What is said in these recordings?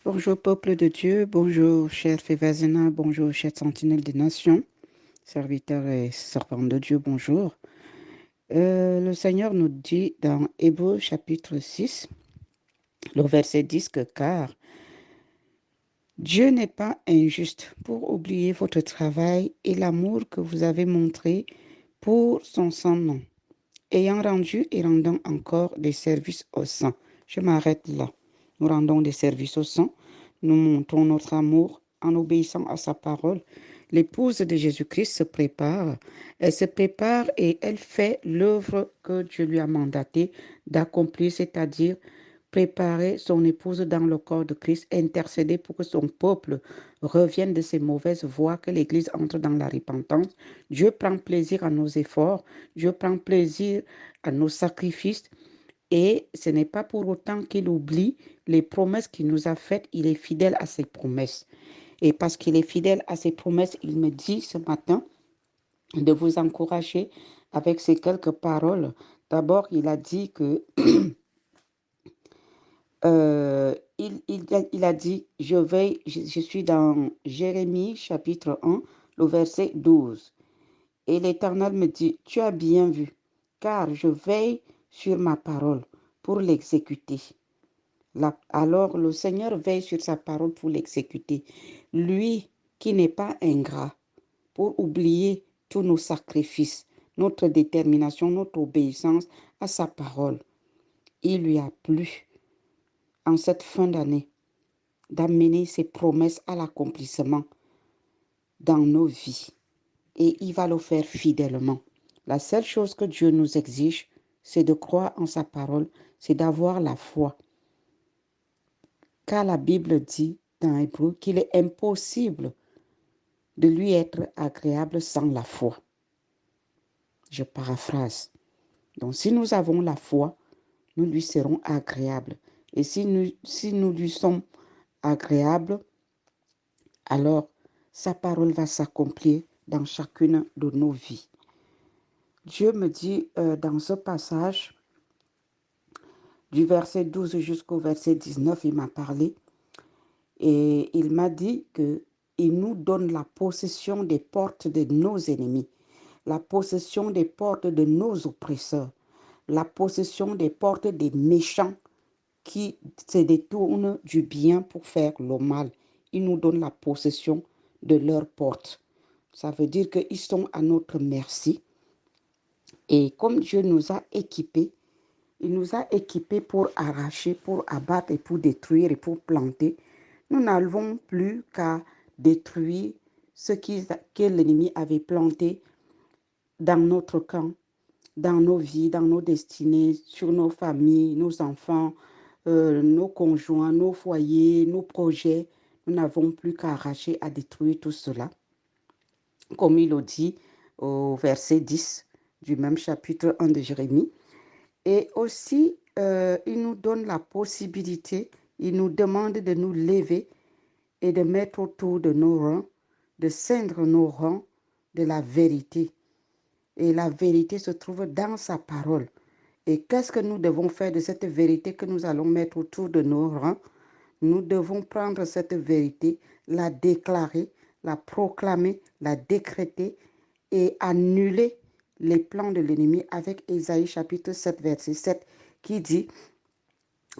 Bonjour peuple de Dieu, bonjour chers Févazina, bonjour chers sentinelles des nations, serviteurs et servants de Dieu, bonjour. Le Seigneur nous dit dans Hébreux chapitre 6, le verset 10 que car Dieu n'est pas injuste pour oublier votre travail et l'amour que vous avez montré pour son saint nom, ayant rendu et rendant encore des services aux saints. Je m'arrête là. Nous rendons des services aux saints, nous montrons notre amour en obéissant à sa parole. L'épouse de Jésus-Christ se prépare. Elle se prépare et elle fait l'œuvre que Dieu lui a mandaté d'accomplir, c'est-à-dire préparer son épouse dans le corps de Christ, intercéder pour que son peuple revienne de ses mauvaises voies, que l'Église entre dans la repentance. Dieu prend plaisir à nos efforts, Dieu prend plaisir à nos sacrifices et ce n'est pas pour autant qu'il oublie les promesses qu'il nous a faites, il est fidèle à ses promesses. Et parce qu'il est fidèle à ses promesses, il me dit ce matin de vous encourager avec ces quelques paroles. D'abord, il a dit que il a dit, je suis dans Jérémie chapitre 1, le verset 12. Et l'Éternel me dit, tu as bien vu, car je veille sur ma parole pour l'exécuter. Alors le Seigneur veille sur sa parole pour l'exécuter. Lui qui n'est pas ingrat, pour oublier tous nos sacrifices, notre détermination, notre obéissance à sa parole. Il lui a plu en cette fin d'année d'amener ses promesses à l'accomplissement dans nos vies. Et il va le faire fidèlement. La seule chose que Dieu nous exige, c'est de croire en sa parole, c'est d'avoir la foi. Car la Bible dit dans Hébreu qu'il est impossible de lui être agréable sans la foi. Je paraphrase. Donc si nous avons la foi, nous lui serons agréables. Et si nous lui sommes agréables, alors sa parole va s'accomplir dans chacune de nos vies. Dieu me dit dans ce passage, du verset 12 jusqu'au verset 19, il m'a parlé et il m'a dit qu'il nous donne la possession des portes de nos ennemis, la possession des portes de nos oppresseurs, la possession des portes des méchants qui se détournent du bien pour faire le mal. Il nous donne la possession de leurs portes. Ça veut dire qu'ils sont à notre merci. Et comme Dieu nous a équipés, il nous a équipés pour arracher, pour abattre et pour détruire et pour planter. Nous n'avons plus qu'à détruire ce que l'ennemi avait planté dans notre camp, dans nos vies, dans nos destinées, sur nos familles, nos enfants, nos conjoints, nos foyers, nos projets. Nous n'avons plus qu'à arracher, à détruire tout cela. Comme il le dit au verset 10 du même chapitre 1 de Jérémie. Et aussi, il nous donne la possibilité, il nous demande de nous lever et de mettre autour de nos rangs, de ceindre nos rangs de la vérité. Et la vérité se trouve dans sa parole. Et qu'est-ce que nous devons faire de cette vérité que nous allons mettre autour de nos rangs? Nous devons prendre cette vérité, la déclarer, la proclamer, la décréter et annuler les plans de l'ennemi avec Ésaïe chapitre 7, verset 7, qui dit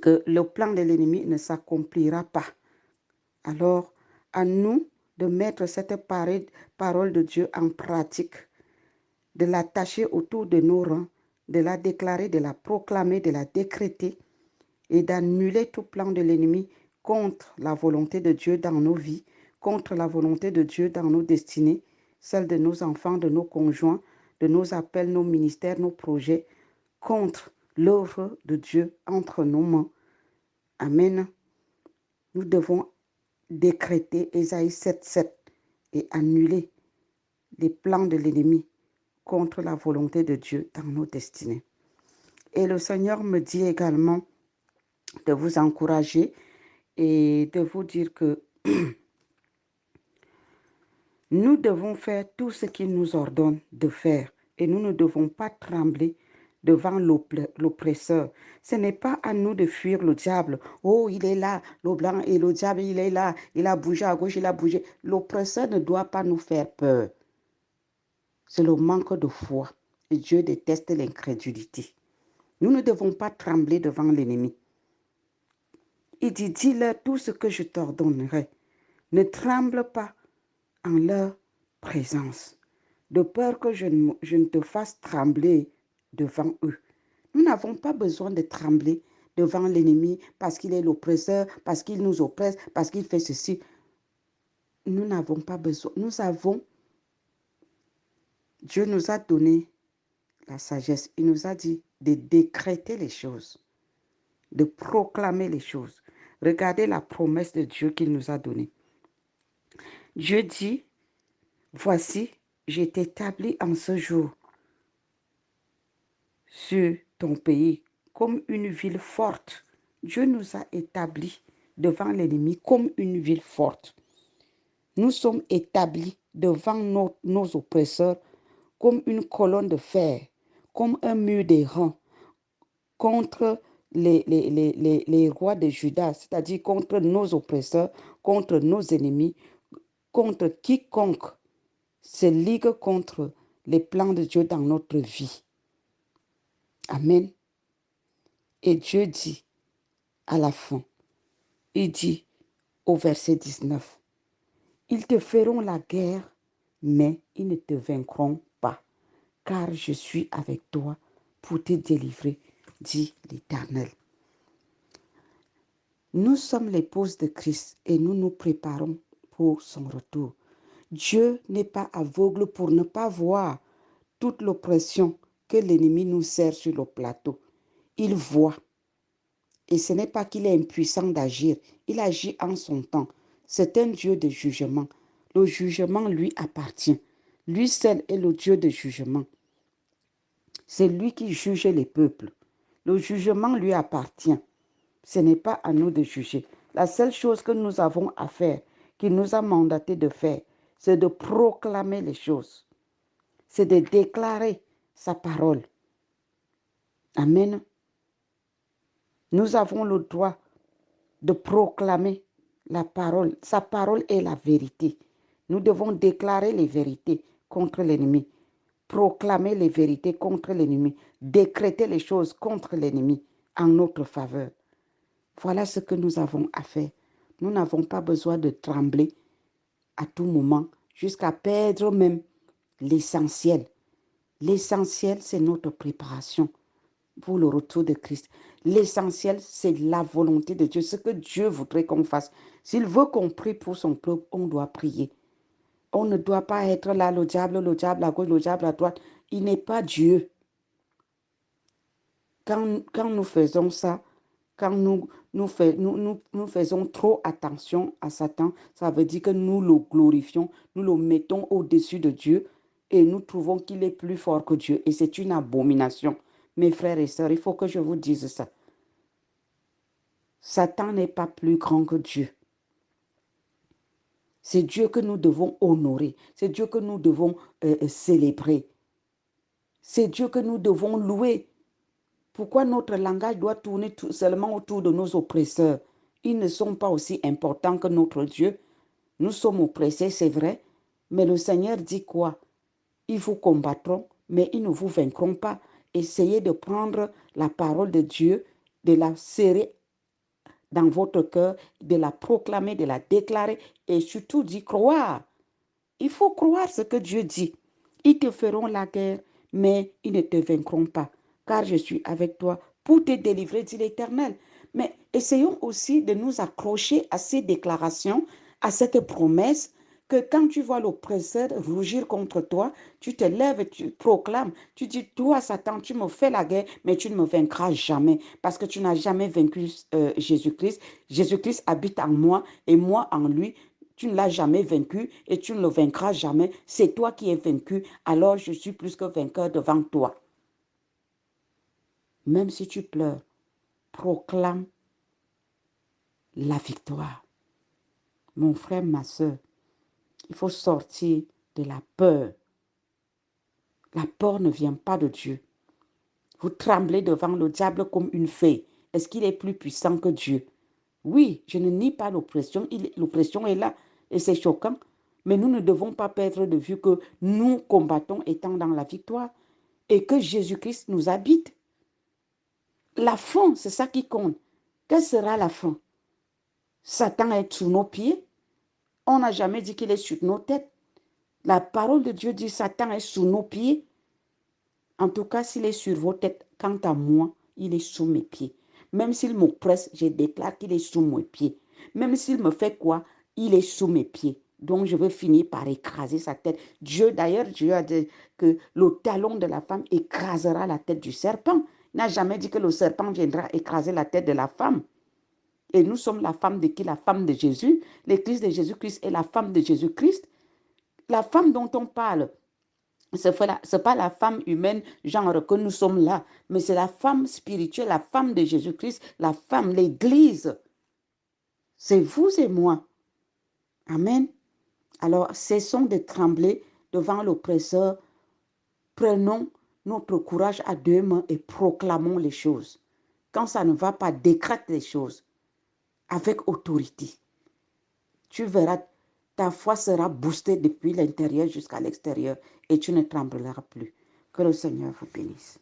que le plan de l'ennemi ne s'accomplira pas. Alors, à nous de mettre cette parole de Dieu en pratique, de l'attacher autour de nos rangs, de la déclarer, de la proclamer, de la décréter et d'annuler tout plan de l'ennemi contre la volonté de Dieu dans nos vies, contre la volonté de Dieu dans nos destinées, celle de nos enfants, de nos conjoints, de nos appels, nos ministères, nos projets, contre l'œuvre de Dieu entre nos mains. Amen. Nous devons décréter Ésaïe 7,7 et annuler les plans de l'ennemi contre la volonté de Dieu dans nos destinées. Et le Seigneur me dit également de vous encourager et de vous dire que nous devons faire tout ce qu'il nous ordonne de faire et nous ne devons pas trembler devant l'oppresseur. Ce n'est pas à nous de fuir le diable. Oh, il est là, le blanc et le diable, il est là. Il a bougé à gauche, il a bougé. L'oppresseur ne doit pas nous faire peur. C'est le manque de foi. Et Dieu déteste l'incrédulité. Nous ne devons pas trembler devant l'ennemi. Il dit, dis-leur tout ce que je t'ordonnerai. Ne tremble pas en leur présence, de peur que je ne te fasse trembler devant eux. Nous n'avons pas besoin de trembler devant l'ennemi parce qu'il est l'oppresseur, parce qu'il nous oppresse, parce qu'il fait ceci. Nous n'avons pas besoin. Dieu nous a donné la sagesse. Il nous a dit de décréter les choses, de proclamer les choses. Regardez la promesse de Dieu qu'il nous a donnée. Dieu dit, voici, je t'établis en ce jour sur ton pays comme une ville forte. Dieu nous a établis devant l'ennemi comme une ville forte. Nous sommes établis devant nos oppresseurs comme une colonne de fer, comme un mur d'airain contre les rois de Juda, c'est-à-dire contre nos oppresseurs, contre nos ennemis, contre quiconque se ligue contre les plans de Dieu dans notre vie. Amen. Et Dieu dit à la fin, il dit au verset 19, ils te feront la guerre, mais ils ne te vaincront pas, car je suis avec toi pour te délivrer, dit l'Éternel. Nous sommes l'épouse de Christ et nous nous préparons pour son retour. Dieu n'est pas aveugle pour ne pas voir toute l'oppression que l'ennemi nous sert sur le plateau. Il voit. Et ce n'est pas qu'il est impuissant d'agir. Il agit en son temps. C'est un Dieu de jugement. Le jugement lui appartient. Lui seul est le Dieu de jugement. C'est lui qui juge les peuples. Le jugement lui appartient. Ce n'est pas à nous de juger. La seule chose que nous avons à faire, qu'il nous a mandaté de faire, c'est de proclamer les choses. C'est de déclarer sa parole. Amen. Nous avons le droit de proclamer la parole. Sa parole est la vérité. Nous devons déclarer les vérités contre l'ennemi, proclamer les vérités contre l'ennemi, décréter les choses contre l'ennemi en notre faveur. Voilà ce que nous avons à faire. Nous n'avons pas besoin de trembler à tout moment jusqu'à perdre même l'essentiel. L'essentiel, c'est notre préparation pour le retour de Christ. L'essentiel, c'est la volonté de Dieu, ce que Dieu voudrait qu'on fasse. S'il veut qu'on prie pour son peuple, on doit prier. On ne doit pas être là, le diable à gauche, le diable à droite. Il n'est pas Dieu. Quand nous faisons ça, quand nous faisons trop attention à Satan, ça veut dire que nous le glorifions, nous le mettons au-dessus de Dieu et nous trouvons qu'il est plus fort que Dieu. Et c'est une abomination. Mes frères et sœurs, il faut que je vous dise ça. Satan n'est pas plus grand que Dieu. C'est Dieu que nous devons honorer. C'est Dieu que nous devons célébrer. C'est Dieu que nous devons louer. Pourquoi notre langage doit tourner seulement autour de nos oppresseurs? Ils ne sont pas aussi importants que notre Dieu. Nous sommes oppressés, c'est vrai. Mais le Seigneur dit quoi? Ils vous combattront, mais ils ne vous vaincront pas. Essayez de prendre la parole de Dieu, de la serrer dans votre cœur, de la proclamer, de la déclarer et surtout d'y croire. Il faut croire ce que Dieu dit. Ils te feront la guerre, mais ils ne te vaincront pas, car je suis avec toi pour te délivrer, dit l'Éternel. Mais essayons aussi de nous accrocher à ces déclarations, à cette promesse, que quand tu vois l'oppresseur rougir contre toi, tu te lèves et tu proclames. Tu dis, toi, Satan, tu me fais la guerre, mais tu ne me vaincras jamais, parce que tu n'as jamais vaincu Jésus-Christ. Jésus-Christ habite en moi et moi en lui. Tu ne l'as jamais vaincu et tu ne le vaincras jamais. C'est toi qui es vaincu, alors je suis plus que vainqueur devant toi. Même si tu pleures, proclame la victoire. Mon frère, ma soeur, il faut sortir de la peur. La peur ne vient pas de Dieu. Vous tremblez devant le diable comme une fée. Est-ce qu'il est plus puissant que Dieu? Oui, je ne nie pas l'oppression. L'oppression est là et c'est choquant. Mais nous ne devons pas perdre de vue que nous combattons étant dans la victoire et que Jésus-Christ nous habite. La fin, c'est ça qui compte. Quelle sera la fin? Satan est sous nos pieds. On n'a jamais dit qu'il est sur nos têtes. La parole de Dieu dit Satan est sous nos pieds. En tout cas, s'il est sur vos têtes, quant à moi, il est sous mes pieds. Même s'il m'oppresse, je déclare qu'il est sous mes pieds. Même s'il me fait quoi, il est sous mes pieds. Donc, je veux finir par écraser sa tête. Dieu, d'ailleurs, Dieu a dit que le talon de la femme écrasera la tête du serpent. Il n'a jamais dit que le serpent viendra écraser la tête de la femme. Et nous sommes la femme de qui? La femme de Jésus. L'église de Jésus-Christ est la femme de Jésus-Christ. La femme dont on parle, ce n'est pas la femme humaine, genre que nous sommes là, mais c'est la femme spirituelle, la femme de Jésus-Christ, la femme, l'église. C'est vous et moi. Amen. Alors, cessons de trembler devant l'oppresseur. Prenons notre courage à deux mains et proclamons les choses. Quand ça ne va pas, décrète les choses avec autorité. Tu verras, ta foi sera boostée depuis l'intérieur jusqu'à l'extérieur et tu ne trembleras plus. Que le Seigneur vous bénisse.